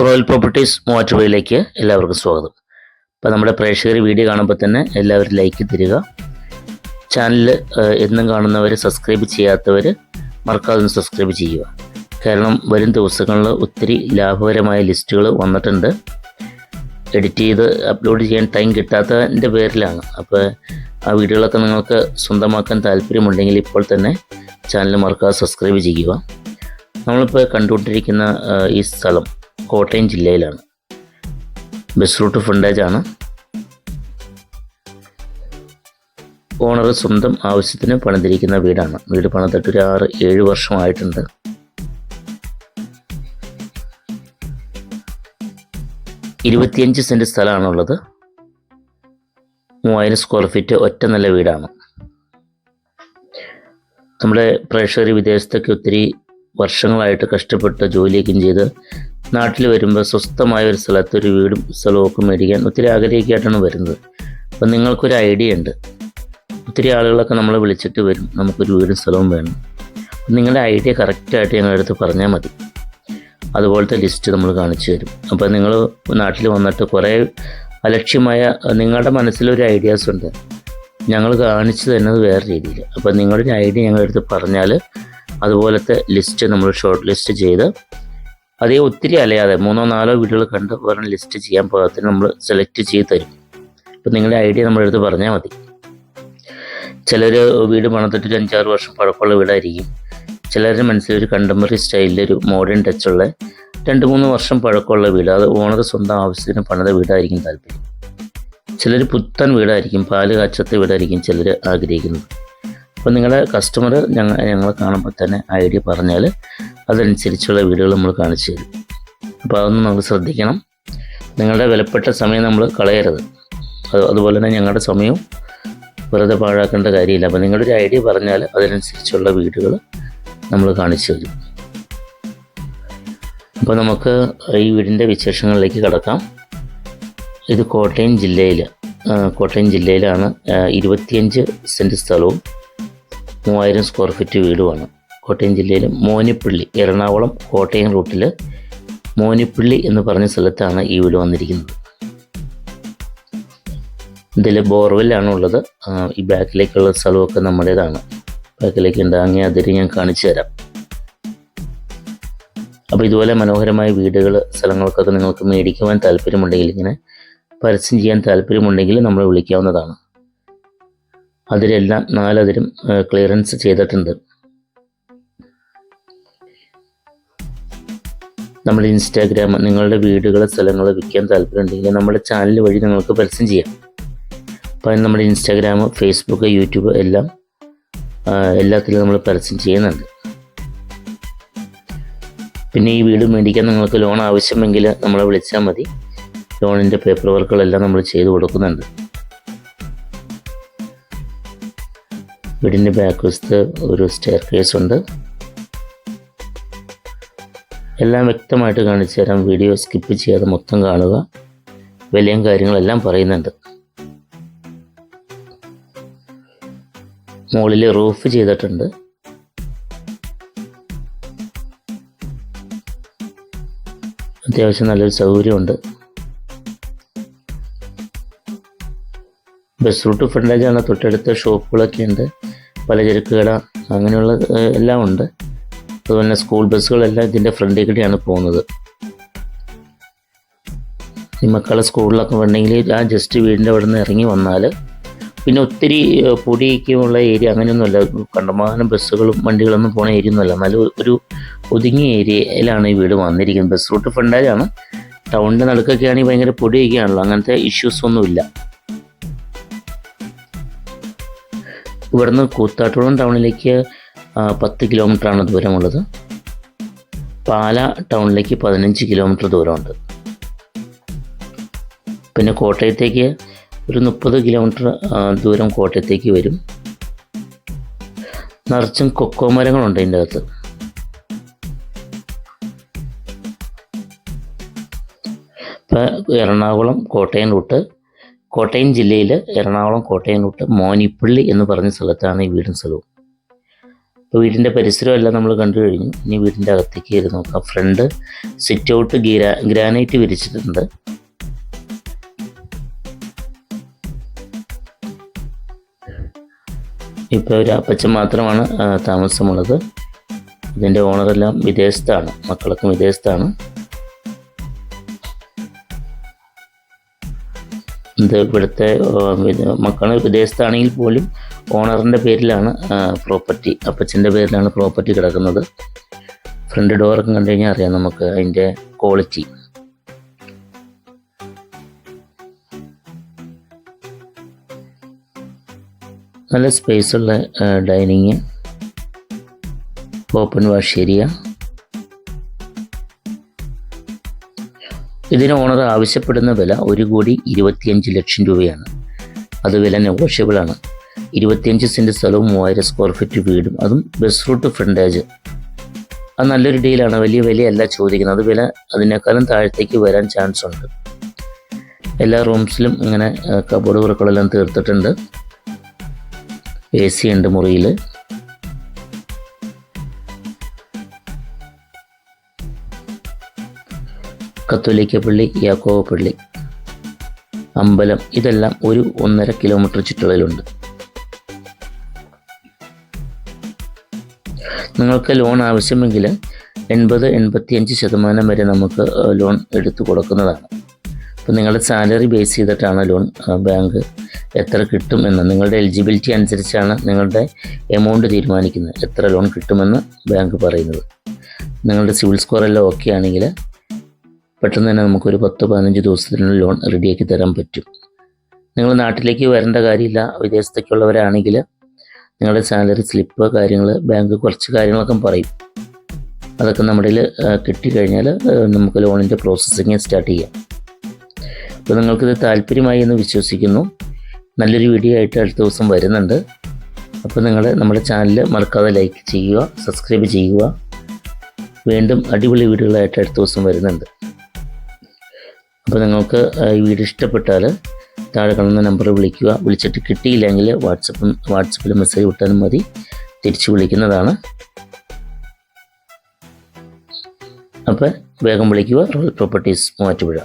Royal properties മൂവാറ്റുപുഴയിലേക്ക് എല്ലാവർക്കും സ്വാഗതം. അപ്പോൾ നമ്മുടെ പ്രേക്ഷകർ വീഡിയോ കാണുമ്പോൾ തന്നെ എല്ലാവരും ലൈക്ക് തരിക. ചാനൽ എന്നും കാണുന്നവർ, സബ്സ്ക്രൈബ് ചെയ്യാത്തവർ മറക്കാതെ സബ്സ്ക്രൈബ് ചെയ്യുക. കാരണം വരും ദിവസങ്ങളിൽ ഒത്തിരി ലാഭകരമായ ലിസ്റ്റുകൾ വന്നിട്ടുണ്ട്. എഡിറ്റ് ചെയ്ത് അപ്ലോഡ് ചെയ്യാൻ ടൈം കിട്ടാത്തതിൻ്റെ പേരിലാണ്. അപ്പോൾ ആ വീഡിയോകളൊക്കെ നിങ്ങൾക്ക് സ്വന്തമാക്കാൻ താല്പര്യമുണ്ടെങ്കിൽ ഇപ്പോൾ തന്നെ ചാനൽ മറക്കാതെ സബ്സ്ക്രൈബ് ചെയ്യുക. നമ്മളിപ്പോൾ കണ്ടുകൊണ്ടിരിക്കുന്ന ഈ സ്ഥലം കോട്ടയം ജില്ലയിലാണ്. Bus route ഫ്രണ്ടേജാണ്. ഓണർ സ്വന്തം ആവശ്യത്തിന് പണിതിരിക്കുന്ന വീടാണ്. വീട് പണിതിട്ട് ഒരു 6-7 വർഷമായിട്ടുണ്ട്. ഇരുപത്തിയഞ്ച് സെൻറ്റ് സ്ഥലമാണുള്ളത്. 3000 സ്ക്വയർ ഫീറ്റ് ഒറ്റ നില വീടാണ്. നമ്മുടെ പ്രേക്ഷകർ വിദേശത്തൊക്കെ ഒത്തിരി വർഷങ്ങളായിട്ട് കഷ്ടപ്പെട്ട് ജോലിയൊക്കെയും ചെയ്ത് നാട്ടിൽ വരുമ്പോൾ സ്വസ്ഥമായ ഒരു സ്ഥലത്ത് ഒരു വീടും സ്ഥലമൊക്കെ മേടിക്കാൻ ഒത്തിരി ആഗ്രഹിക്കായിട്ടാണ് വരുന്നത്. അപ്പം നിങ്ങൾക്കൊരു ഐഡിയ ഉണ്ട്. ഒത്തിരി ആളുകളൊക്കെ നമ്മളെ വിളിച്ചിട്ട് വരും, നമുക്കൊരു വീടും സ്ഥലവും വേണം. നിങ്ങളുടെ ഐഡിയ കറക്റ്റായിട്ട് ഞങ്ങളുടെ അടുത്ത് പറഞ്ഞാൽ മതി. അതുപോലത്തെ ലിസ്റ്റ് നമ്മൾ കാണിച്ചു തരും. അപ്പോൾ നിങ്ങൾ നാട്ടിൽ വന്നിട്ട് കുറേ അലക്ഷ്യമായ നിങ്ങളുടെ മനസ്സിലൊരു ഐഡിയാസ് ഉണ്ട്, ഞങ്ങൾ കാണിച്ചു തരുന്നത് വേറെ രീതിയിൽ. അപ്പോൾ നിങ്ങളുടെ ഐഡിയ ഞങ്ങളുടെ അടുത്ത് പറഞ്ഞാൽ അതുപോലത്തെ ലിസ്റ്റ് നമ്മൾ ഷോർട്ട് ലിസ്റ്റ് ചെയ്ത് അതേ ഒത്തിരി അലയാതെ 3-4 വീടുകൾ കണ്ട് ഒരെണ്ണം ലിസ്റ്റ് ചെയ്യാൻ പാകത്തിന് നമ്മൾ സെലക്ട് ചെയ്ത് തരും. അപ്പോൾ നിങ്ങളുടെ ഐഡിയ നമ്മുടെ അടുത്ത് പറഞ്ഞാൽ മതി. ചിലർ വീട് പണിതിട്ട് ഒരു 5-6 വർഷം പഴക്കമുള്ള വീടായിരിക്കും. ചിലരുടെ മനസ്സിലൊരു കണ്ടംപററി സ്റ്റൈലിലൊരു മോഡേൺ ടച്ചുള്ള 2-3 വർഷം പഴക്കമുള്ള വീട്, അത് ഓണർ സ്വന്തം ആവശ്യത്തിന് പണിത വീടായിരിക്കും താല്പര്യം. ചിലർ പുത്തൻ വീടായിരിക്കും, പാല് കാച്ചത്തെ വീടായിരിക്കും ചിലർ ആഗ്രഹിക്കുന്നത്. അപ്പോൾ നിങ്ങളുടെ കസ്റ്റമർ ഞങ്ങളെ കാണുമ്പോൾ തന്നെ ഐഡിയ പറഞ്ഞാൽ അതനുസരിച്ചുള്ള വീടുകൾ നമ്മൾ കാണിച്ചു തരും. അപ്പോൾ അതൊന്നും നമ്മൾ ശ്രദ്ധിക്കണം. നിങ്ങളുടെ വിലപ്പെട്ട സമയം നമ്മൾ കളയരുത്. അതുപോലെ തന്നെ ഞങ്ങളുടെ സമയവും വെറുതെ പാഴാക്കേണ്ട കാര്യമില്ല. അപ്പോൾ നിങ്ങളുടെ ഒരു ഐഡിയ പറഞ്ഞാൽ അതിനനുസരിച്ചുള്ള വീടുകൾ നമ്മൾ കാണിച്ചു തരും. അപ്പോൾ നമുക്ക് ഈ വീടിൻ്റെ വിശേഷങ്ങളിലേക്ക് കടക്കാം. ഇത് കോട്ടയം ജില്ലയിലാണ്. 25 സെൻറ്റ് സ്ഥലവും 3000 സ്ക്വയർ ഫീറ്റ് വീടുമാണ്. കോട്ടയം ജില്ലയിൽ മോനിപ്പള്ളി, എറണാകുളം കോട്ടയം റൂട്ടിൽ മോനിപ്പള്ളി എന്ന് പറഞ്ഞ സ്ഥലത്താണ് ഈ വീട് വന്നിരിക്കുന്നത്. ഇതിൽ ബോർവെല്ലാണ് ഉള്ളത്. ഈ ബാക്കിലേക്കുള്ള സ്ഥലമൊക്കെ നമ്മുടേതാണ്. ബാക്കിലേക്ക് ഉണ്ട്, അങ്ങനെ അതിൽ ഞാൻ കാണിച്ചു തരാം. അപ്പോൾ ഇതുപോലെ മനോഹരമായ വീടുകൾ, സ്ഥലങ്ങൾക്കൊക്കെ നിങ്ങൾക്ക് മേടിക്കുവാൻ താല്പര്യമുണ്ടെങ്കിൽ, ഇങ്ങനെ പരസ്യം ചെയ്യാൻ താല്പര്യമുണ്ടെങ്കിൽ നമ്മൾ വിളിക്കാവുന്നതാണ്. അതിലെല്ലാം 4 അതിരും ക്ലിയറൻസ് ചെയ്തിട്ടുണ്ട്. നമ്മുടെ ഇൻസ്റ്റാഗ്രാം, നിങ്ങളുടെ വീടുകൾ, സ്ഥലങ്ങൾ വിൽക്കാൻ താല്പര്യമുണ്ടെങ്കിൽ നമ്മുടെ ചാനൽ വഴി നിങ്ങൾക്ക് പരസ്യം ചെയ്യാം. അപ്പോൾ അതിന് നമ്മുടെ ഇൻസ്റ്റാഗ്രാം, ഫേസ്ബുക്ക്, യൂട്യൂബ് എല്ലാത്തിലും നമ്മൾ പരസ്യം ചെയ്യുന്നുണ്ട്. പിന്നെ ഈ വീട് മേടിക്കാൻ നിങ്ങൾക്ക് ലോൺ ആവശ്യമെങ്കിൽ നമ്മളെ വിളിച്ചാൽ മതി. ലോണിൻ്റെ പേപ്പർ വർക്കുകളെല്ലാം നമ്മൾ ചെയ്തു കൊടുക്കുന്നുണ്ട്. വീടിൻ്റെ ബാക്ക് വശത്ത് ഒരു സ്റ്റെയർ കേസ് ഉണ്ട്. എല്ലാം വ്യക്തമായിട്ട് കാണിച്ചു തരാം. വീഡിയോ സ്കിപ്പ് ചെയ്യാതെ മൊത്തം കാണുക. വിലയും കാര്യങ്ങളെല്ലാം പറയുന്നുണ്ട്. മുകളിൽ റൂഫ് ചെയ്തിട്ടുണ്ട്. അത്യാവശ്യം നല്ലൊരു സൗകര്യമുണ്ട്. ബസ് റൂട്ട് ഫ്രണ്ടേജാണ്. തൊട്ടടുത്ത ഷോപ്പുകളൊക്കെ ഉണ്ട്, പലചരക്ക് കട, അങ്ങനെയുള്ള എല്ലാം ഉണ്ട്. അതുപോലെ തന്നെ സ്കൂൾ ബസ്സുകളെല്ലാം ഇതിൻ്റെ ഫ്രണ്ടിൽ കൂടിയാണ് പോകുന്നത്. ഈ മക്കളെ സ്കൂളിലൊക്കെ ഉണ്ടെങ്കിൽ ആ ജസ്റ്റ് വീടിൻ്റെ അവിടെ നിന്ന് ഇറങ്ങി വന്നാൽ പിന്നെ ഒത്തിരി പൊടിയൊക്കെയുള്ള ഏരിയ അങ്ങനെയൊന്നുമല്ല. കണ്ടമാനം ബസ്സുകളും വണ്ടികളൊന്നും പോകുന്ന ഏരിയ ഒന്നുമല്ല. നല്ല ഒരു ഒതുങ്ങിയ ഏരിയയിലാണ് ഈ വീട് വന്നിരിക്കുന്നത്. Bus route ഫ്രണ്ടേജാണ്. ടൗണിൻ്റെ നടുക്കൊക്കെ ആണെങ്കിൽ ഭയങ്കര പൊടിയൊക്കെയാണല്ലോ, അങ്ങനത്തെ ഇഷ്യൂസ് ഒന്നുമില്ല. ഇവിടുന്ന് കൂത്താട്ടുകുളം ടൗണിലേക്ക് 10 കിലോമീറ്ററാണ് ദൂരമുള്ളത്. പാല ടൗണിലേക്ക് 15 കിലോമീറ്റർ ദൂരമുണ്ട്. പിന്നെ കോട്ടയത്തേക്ക് ഒരു 30 കിലോമീറ്റർ ദൂരം കോട്ടയത്തേക്ക് വരും. നിറച്ചും കൊക്കോ മരങ്ങളുണ്ട് ഇതിൻ്റെ അകത്ത്. ഇപ്പം എറണാകുളം കോട്ടയം റൂട്ട്, കോട്ടയം ജില്ലയിൽ എറണാകുളം കോട്ടയം റൂട്ട് മോനിപ്പള്ളി എന്ന് പറഞ്ഞ സ്ഥലത്താണ് ഈ വീടും സ്ഥലവും. ഇപ്പോൾ വീടിൻ്റെ പരിസരമെല്ലാം നമ്മൾ കണ്ടു കഴിഞ്ഞു. ഇനി വീടിൻ്റെ അകത്തേക്ക് കയറി നോക്കാം. ഫ്രണ്ട് സിറ്റ് ഔട്ട് ഗ്രാനൈറ്റ് വിരിച്ചിട്ടുണ്ട്. ഇപ്പോൾ ഒരു അപ്പച്ചൻ മാത്രമാണ് താമസമുള്ളത്. ഇതിൻ്റെ ഓണറെല്ലാം വിദേശത്താണ്, മക്കളൊക്കെ വിദേശത്താണ്. ഇത് ഇവിടുത്തെ മക്കൾ വിദേശത്താണെങ്കിൽ പോലും ഓണറിൻ്റെ പേരിലാണ് പ്രോപ്പർട്ടി, അപ്പച്ചൻ്റെ പേരിലാണ് പ്രോപ്പർട്ടി കിടക്കുന്നത്. ഫ്രണ്ട് ഡോറൊക്കെ കണ്ടു കഴിഞ്ഞാൽ അറിയാം നമുക്ക് അതിൻ്റെ ക്വാളിറ്റി. നല്ല സ്പേസുള്ള ഡൈനിങ്, ഓപ്പൺ വാഷ് ഏരിയ. ഇതിന് ഓണർ ആവശ്യപ്പെടുന്ന വില 1,25,00,000 രൂപയാണ്. അത് വില നെഗോഷ്യബിളാണ്. 25 സെൻറ്റ് സ്ഥലവും 3000 സ്ക്വയർ ഫീറ്റ് വീടും, അതും ബസ് റൂട്ട് ഫ്രണ്ടേജ്. അത് നല്ലൊരു ഡീലാണ്. വലിയ വിലയല്ല ചോദിക്കുന്നത്. അത് വില അതിനേക്കാളും താഴത്തേക്ക് വരാൻ ചാൻസ് ഉണ്ട്. എല്ലാ റൂംസിലും ഇങ്ങനെ കബോർഡ് വർക്കുകളെല്ലാം തീർത്തിട്ടുണ്ട്. AC ഉണ്ട് മുറിയിൽ. കത്തോലിക്ക പള്ളി, യാക്കോബ പള്ളി, അമ്പലം, ഇതെല്ലാം 1-1.5 കിലോമീറ്റർ ചുറ്റളവിലുണ്ട്. നിങ്ങൾക്ക് ലോൺ ആവശ്യമെങ്കിൽ 80-85% വരെ നമുക്ക് ലോൺ എടുത്തു കൊടുക്കുന്നതാണ്. അപ്പോൾ നിങ്ങളുടെ സാലറി ബേസ് ചെയ്തിട്ടാണ് ലോൺ ബാങ്ക് എത്ര കിട്ടും എന്ന്, നിങ്ങളുടെ എലിജിബിലിറ്റി അനുസരിച്ചാണ് നിങ്ങളുടെ എമൗണ്ട് തീരുമാനിക്കുന്നത്, എത്ര ലോൺ കിട്ടുമെന്ന് ബാങ്ക് പറയുന്നത്. നിങ്ങളുടെ സിവിൽ സ്കോർ എല്ലാം ഓക്കെ ആണെങ്കിൽ പെട്ടെന്ന് തന്നെ നമുക്കൊരു 10-15 ദിവസത്തിനുള്ള ലോൺ റെഡിയാക്കി തരാൻ പറ്റും. നിങ്ങൾ നാട്ടിലേക്ക് വരേണ്ട കാര്യമില്ല. വിദേശത്തേക്കുള്ളവരാണെങ്കിൽ നിങ്ങളുടെ സാലറി സ്ലിപ്പ് കാര്യങ്ങൾ, ബാങ്ക് കുറച്ച് കാര്യങ്ങളൊക്കെ പറയും. അതൊക്കെ നമ്മുടെ കിട്ടിക്കഴിഞ്ഞാൽ നമുക്ക് ലോണിൻ്റെ പ്രോസസ്സിങ് സ്റ്റാർട്ട് ചെയ്യാം. അപ്പോൾ നിങ്ങൾക്കിത് താല്പര്യമായി എന്ന് വിശ്വസിക്കുന്നു. നല്ലൊരു വീഡിയോ ആയിട്ട് അടുത്ത ദിവസം വരുന്നുണ്ട്. അപ്പോൾ നിങ്ങൾ നമ്മുടെ ചാനൽ മറക്കാതെ ലൈക്ക് ചെയ്യുക, സബ്സ്ക്രൈബ് ചെയ്യുക. വീണ്ടും അടിപൊളി വീഡിയോകളായിട്ട് അടുത്ത ദിവസം വരുന്നുണ്ട്. അപ്പോൾ നിങ്ങൾക്ക് ഈ വീഡിയോ ഇഷ്ടപ്പെട്ടാൽ താഴെ കാണുന്ന നമ്പറിൽ വിളിക്കുക. വിളിച്ചിട്ട് കിട്ടിയില്ലെങ്കിൽ വാട്സപ്പിൽ മെസ്സേജ് വിട്ടാലും മതി, തിരിച്ച് വിളിക്കുന്നതാണ്. അപ്പോൾ വേഗം വിളിക്കുക. Royal properties Muvattupuzha.